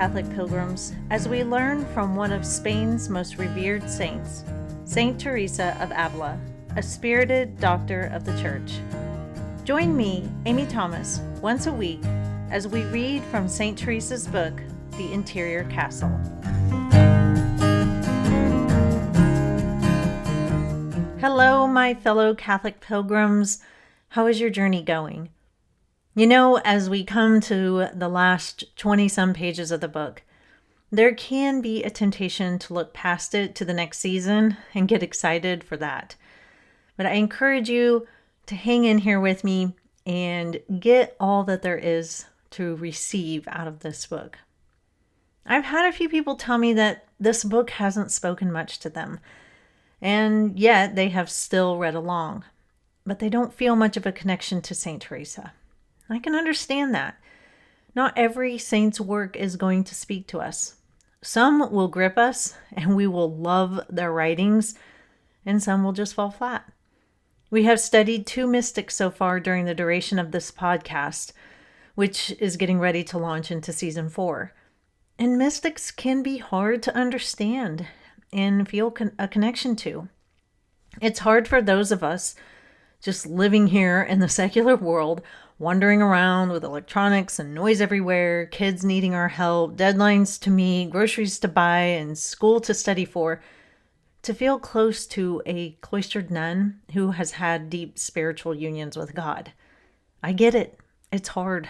Catholic pilgrims, as we learn from one of Spain's most revered saints, Saint Teresa of Avila, a spirited doctor of the Church. Join me, Amy Thomas, once a week as we read from Saint Teresa's book, The Interior Castle. Hello, my fellow Catholic pilgrims. How is your journey going? You know, as we come to the last 20-some pages of the book, there can be a temptation to look past it to the next season and get excited for that. But I encourage you to hang in here with me and get all that there is to receive out of this book. I've had a few people tell me that this book hasn't spoken much to them, and yet they have still read along, but they don't feel much of a connection to Saint Teresa. I can understand that. Not every saint's work is going to speak to us. Some will grip us and we will love their writings, and some will just fall flat. We have studied 2 mystics so far during the duration of this podcast, which is getting ready to launch into season 4. And mystics can be hard to understand and feel a connection to. It's hard for those of us just living here in the secular world, wandering around with electronics and noise everywhere, kids needing our help, deadlines to meet, groceries to buy, and school to study for, to feel close to a cloistered nun who has had deep spiritual unions with God. I get it. It's hard.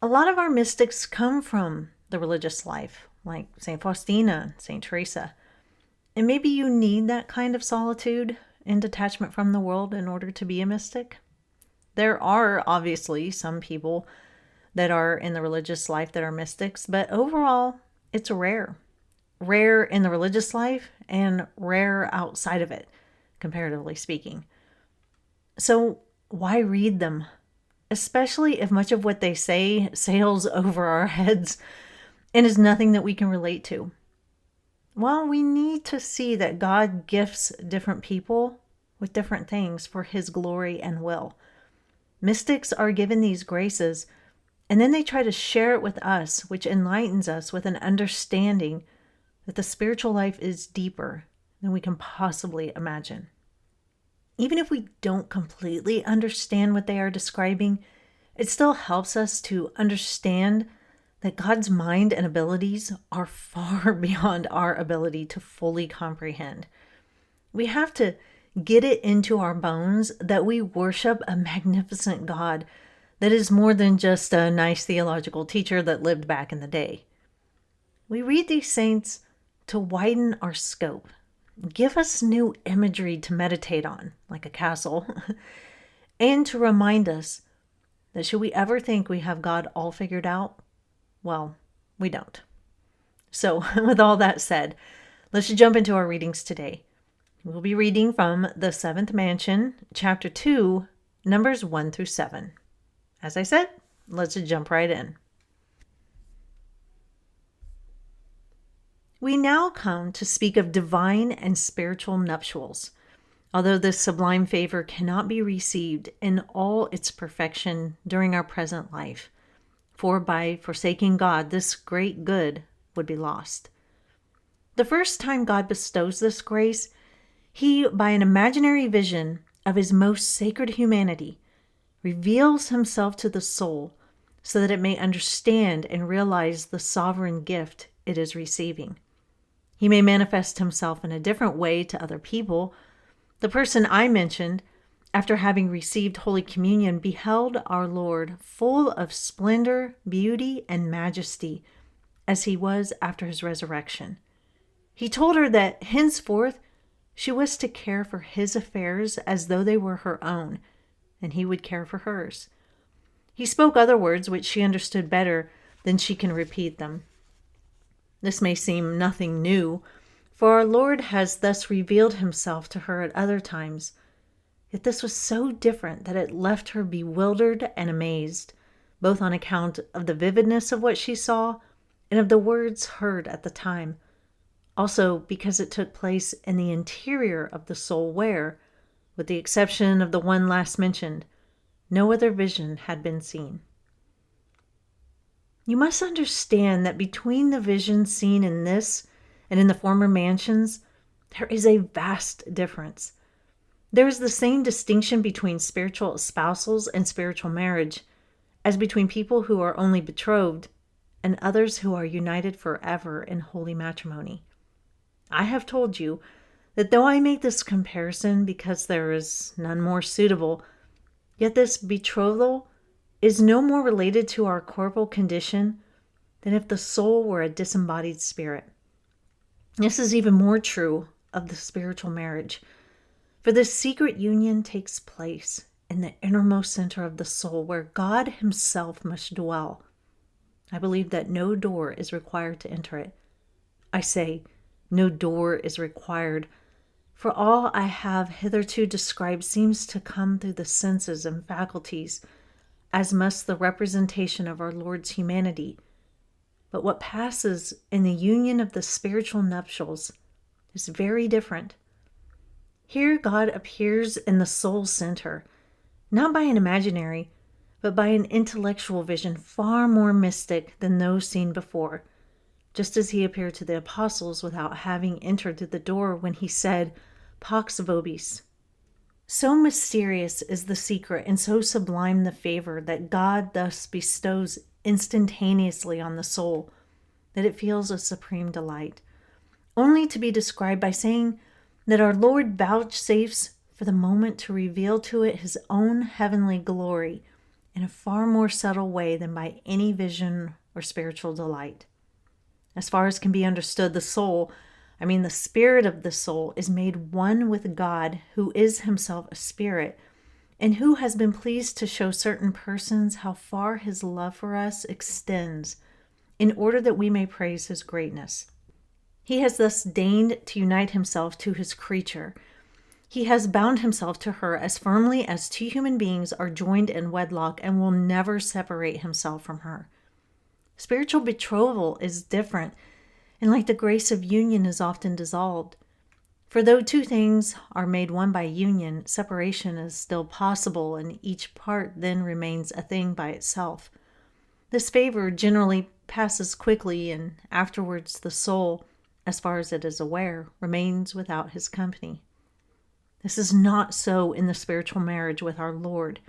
A lot of our mystics come from the religious life, like St. Faustina, St. Teresa. And maybe you need that kind of solitude and detachment from the world in order to be a mystic. There are obviously some people that are in the religious life that are mystics, but overall, it's rare. Rare in the religious life and rare outside of it, comparatively speaking. So why read them? Especially if much of what they say sails over our heads and is nothing that we can relate to. Well, we need to see that God gifts different people with different things for His glory and will. Mystics are given these graces, and then they try to share it with us, which enlightens us with an understanding that the spiritual life is deeper than we can possibly imagine. Even if we don't completely understand what they are describing, it still helps us to understand that God's mind and abilities are far beyond our ability to fully comprehend. We have to get it into our bones that we worship a magnificent God that is more than just a nice theological teacher that lived back in the day. We read these saints to widen our scope, give us new imagery to meditate on, like a castle, and to remind us that should we ever think we have God all figured out, well, we don't. So with all that said, let's jump into our readings today. We'll be reading from the 7th Mansion, chapter 2, numbers 1 through 7. As I said, let's jump right in. We now come to speak of divine and spiritual nuptials, although this sublime favor cannot be received in all its perfection during our present life, for by forsaking God, this great good would be lost. The first time God bestows this grace, He, by an imaginary vision of His most sacred humanity, reveals Himself to the soul so that it may understand and realize the sovereign gift it is receiving. He may manifest Himself in a different way to other people. The person I mentioned, after having received Holy Communion, beheld our Lord full of splendor, beauty, and majesty, as He was after His resurrection. He told her that henceforth she was to care for His affairs as though they were her own, and He would care for hers. He spoke other words which she understood better than she can repeat them. This may seem nothing new, for our Lord has thus revealed Himself to her at other times. Yet this was so different that it left her bewildered and amazed, both on account of the vividness of what she saw and of the words heard at the time. Also because it took place in the interior of the soul where, with the exception of the one last mentioned, no other vision had been seen. You must understand that between the vision seen in this and in the former mansions, there is a vast difference. There is the same distinction between spiritual espousals and spiritual marriage as between people who are only betrothed and others who are united forever in holy matrimony. I have told you that though I make this comparison because there is none more suitable, yet this betrothal is no more related to our corporal condition than if the soul were a disembodied spirit. This is even more true of the spiritual marriage, for this secret union takes place in the innermost center of the soul where God Himself must dwell. I believe that no door is required to enter it. I say, no door is required, for all I have hitherto described seems to come through the senses and faculties, as must the representation of our Lord's humanity. But what passes in the union of the spiritual nuptials is very different. Here God appears in the soul center, not by an imaginary, but by an intellectual vision far more mystic than those seen before, just as He appeared to the apostles without having entered through the door when He said, Pax vobis. So mysterious is the secret and so sublime the favor that God thus bestows instantaneously on the soul that it feels a supreme delight, only to be described by saying that our Lord vouchsafes for the moment to reveal to it His own heavenly glory in a far more subtle way than by any vision or spiritual delight. As far as can be understood, the soul, the spirit of the soul, is made one with God, who is Himself a spirit, and who has been pleased to show certain persons how far His love for us extends, in order that we may praise His greatness. He has thus deigned to unite Himself to His creature. He has bound Himself to her as firmly as two human beings are joined in wedlock and will never separate Himself from her. Spiritual betrothal is different, and like the grace of union is often dissolved. For though two things are made one by union, separation is still possible, and each part then remains a thing by itself. This favor generally passes quickly, and afterwards the soul, as far as it is aware, remains without His company. This is not so in the spiritual marriage with our Lord,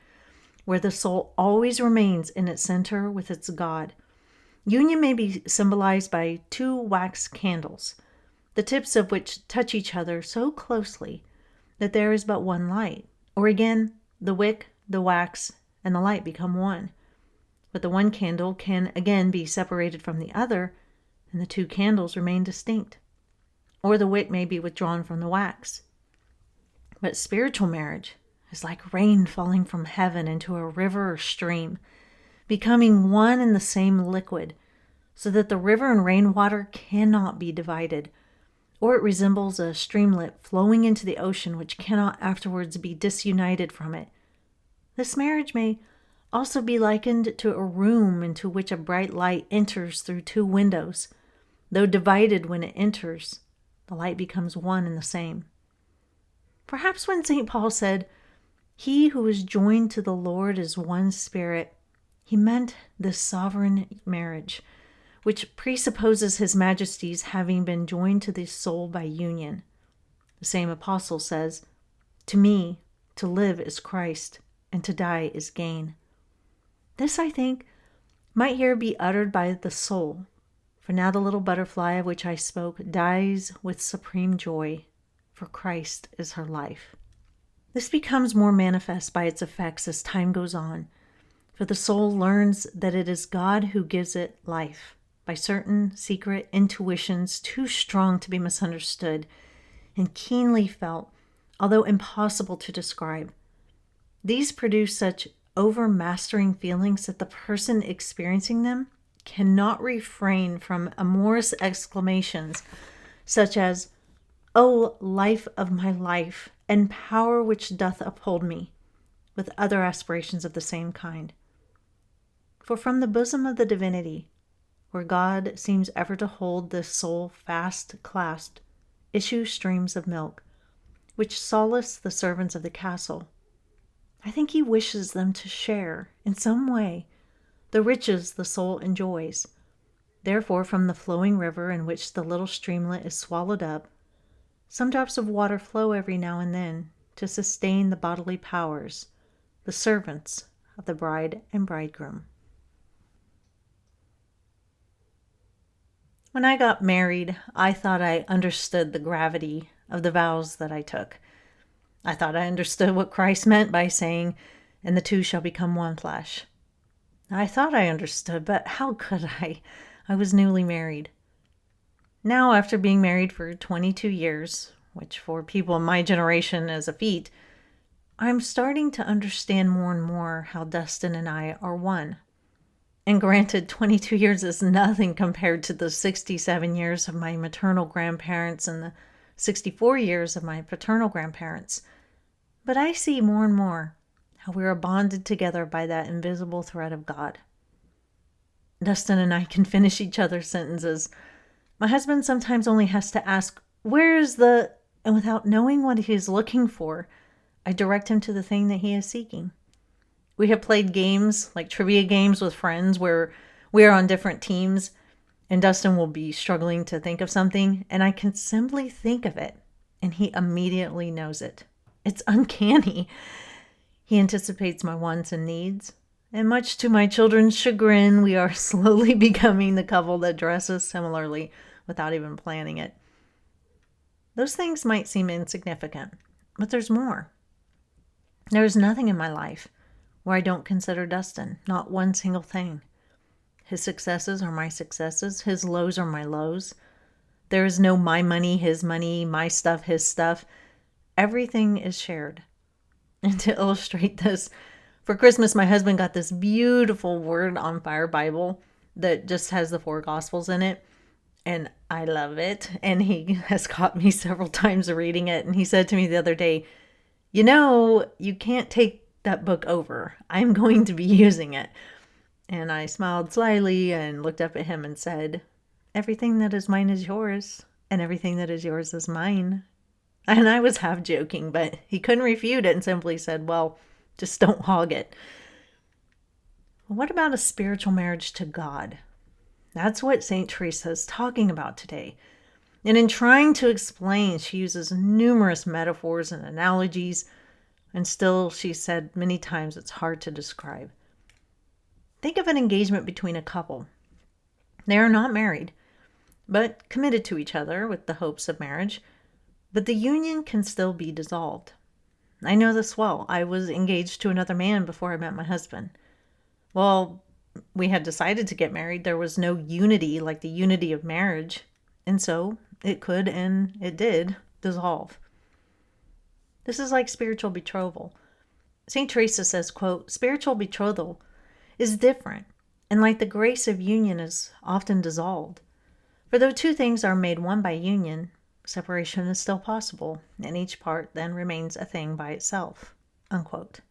where the soul always remains in its center with its God. Union may be symbolized by two wax candles, the tips of which touch each other so closely that there is but one light. Or again, the wick, the wax, and the light become one. But the one candle can again be separated from the other, and the two candles remain distinct. Or the wick may be withdrawn from the wax. But spiritual marriage is like rain falling from heaven into a river or stream, becoming one and the same liquid, so that the river and rainwater cannot be divided, or it resembles a streamlet flowing into the ocean which cannot afterwards be disunited from it. This marriage may also be likened to a room into which a bright light enters through two windows. Though divided when it enters, the light becomes one and the same. Perhaps when St. Paul said, "He who is joined to the Lord is one spirit," he meant this sovereign marriage, which presupposes His Majesty's having been joined to the soul by union. The same apostle says, "To me, to live is Christ, and to die is gain." This, I think, might here be uttered by the soul, for now the little butterfly of which I spoke dies with supreme joy, for Christ is her life. This becomes more manifest by its effects as time goes on, for the soul learns that it is God who gives it life, by certain secret intuitions too strong to be misunderstood and keenly felt, although impossible to describe. These produce such overmastering feelings that the person experiencing them cannot refrain from amorous exclamations such as, "O life of my life, and power which doth uphold me," with other aspirations of the same kind. For from the bosom of the divinity, where God seems ever to hold this soul fast clasped, issue streams of milk, which solace the servants of the castle. I think He wishes them to share, in some way, the riches the soul enjoys. Therefore, from the flowing river in which the little streamlet is swallowed up, some drops of water flow every now and then to sustain the bodily powers, the servants of the bride and bridegroom. When I got married, I thought I understood the gravity of the vows that I took. I thought I understood what Christ meant by saying, "And the two shall become one flesh." I thought I understood, but how could I? I was newly married. Now, after being married for 22 years, which for people in my generation is a feat, I'm starting to understand more and more how Dustin and I are one. And granted, 22 years is nothing compared to the 67 years of my maternal grandparents and the 64 years of my paternal grandparents. But I see more and more how we are bonded together by that invisible thread of God. Dustin and I can finish each other's sentences. My husband sometimes only has to ask, "Where is the..." And without knowing what he is looking for, I direct him to the thing that he is seeking. We have played games, like trivia games with friends, where we are on different teams, and Dustin will be struggling to think of something, and I can simply think of it, and he immediately knows it. It's uncanny. He anticipates my wants and needs, and much to my children's chagrin, we are slowly becoming the couple that dresses similarly without even planning it. Those things might seem insignificant, but there's more. There's nothing in my life where I don't consider Dustin, not one single thing. His successes are my successes, his lows are my lows. There is no my money, my stuff, his stuff. Everything is shared. And to illustrate this, for Christmas, my husband got this beautiful Word on Fire Bible that just has the 4 Gospels in it. And I love it. And he has caught me several times reading it. And he said to me the other day, "You can't take that book over. I'm going to be using it." And I smiled slyly and looked up at him and said, "Everything that is mine is yours, and everything that is yours is mine." And I was half joking, but he couldn't refute it and simply said, "Well, just don't hog it." Well, what about a spiritual marriage to God? That's what St. Teresa is talking about today. And in trying to explain, she uses numerous metaphors and analogies, and still, she said many times, it's hard to describe. Think of an engagement between a couple. They are not married, but committed to each other with the hopes of marriage, but the union can still be dissolved. I know this well. I was engaged to another man before I met my husband. Well, we had decided to get married. There was no unity like the unity of marriage, and so it could, and it did, dissolve. This is like spiritual betrothal. St. Teresa says, quote, "Spiritual betrothal is different, and like the grace of union is often dissolved. For though two things are made one by union, separation is still possible, and each part then remains a thing by itself." Unquote.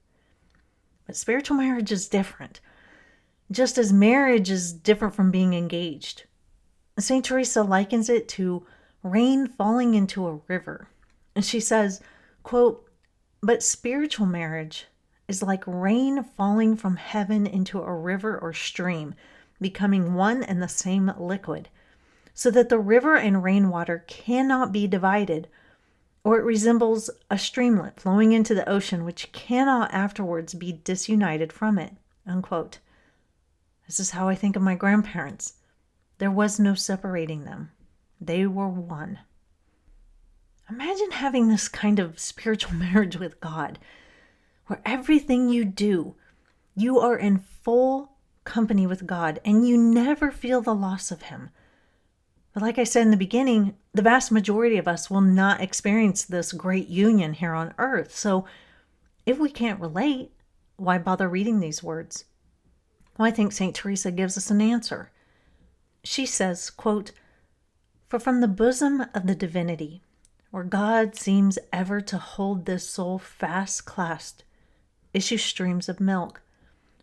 But spiritual marriage is different, just as marriage is different from being engaged. St. Teresa likens it to rain falling into a river. And she says, quote, "But spiritual marriage is like rain falling from heaven into a river or stream, becoming one and the same liquid, so that the river and rainwater cannot be divided, or it resembles a streamlet flowing into the ocean, which cannot afterwards be disunited from it." Unquote. This is how I think of my grandparents. There was no separating them. They were one. Imagine having this kind of spiritual marriage with God, where everything you do, you are in full company with God, and you never feel the loss of Him. But like I said in the beginning, the vast majority of us will not experience this great union here on earth. So if we can't relate, why bother reading these words? Well, I think St. Teresa gives us an answer. She says, quote, "For from the bosom of the divinity, where God seems ever to hold this soul fast clasped, issue streams of milk,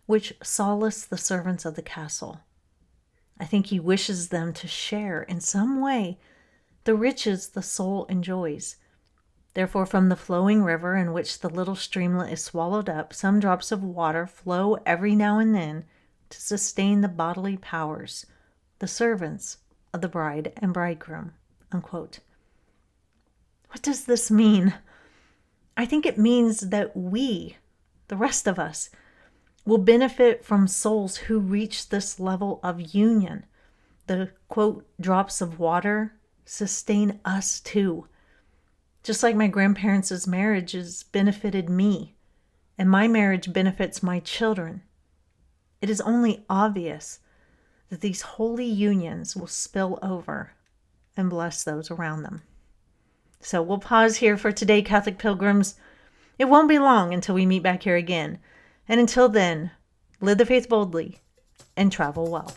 which solace the servants of the castle. I think he wishes them to share in some way the riches the soul enjoys. Therefore, from the flowing river in which the little streamlet is swallowed up, some drops of water flow every now and then to sustain the bodily powers, the servants of the bride and bridegroom, unquote. What does this mean? I think it means that we, the rest of us, will benefit from souls who reach this level of union. The, quote, drops of water sustain us too. Just like my grandparents' marriages benefited me, and my marriage benefits my children. It is only obvious that these holy unions will spill over and bless those around them. So we'll pause here for today, Catholic pilgrims. It won't be long until we meet back here again. And until then, live the faith boldly and travel well.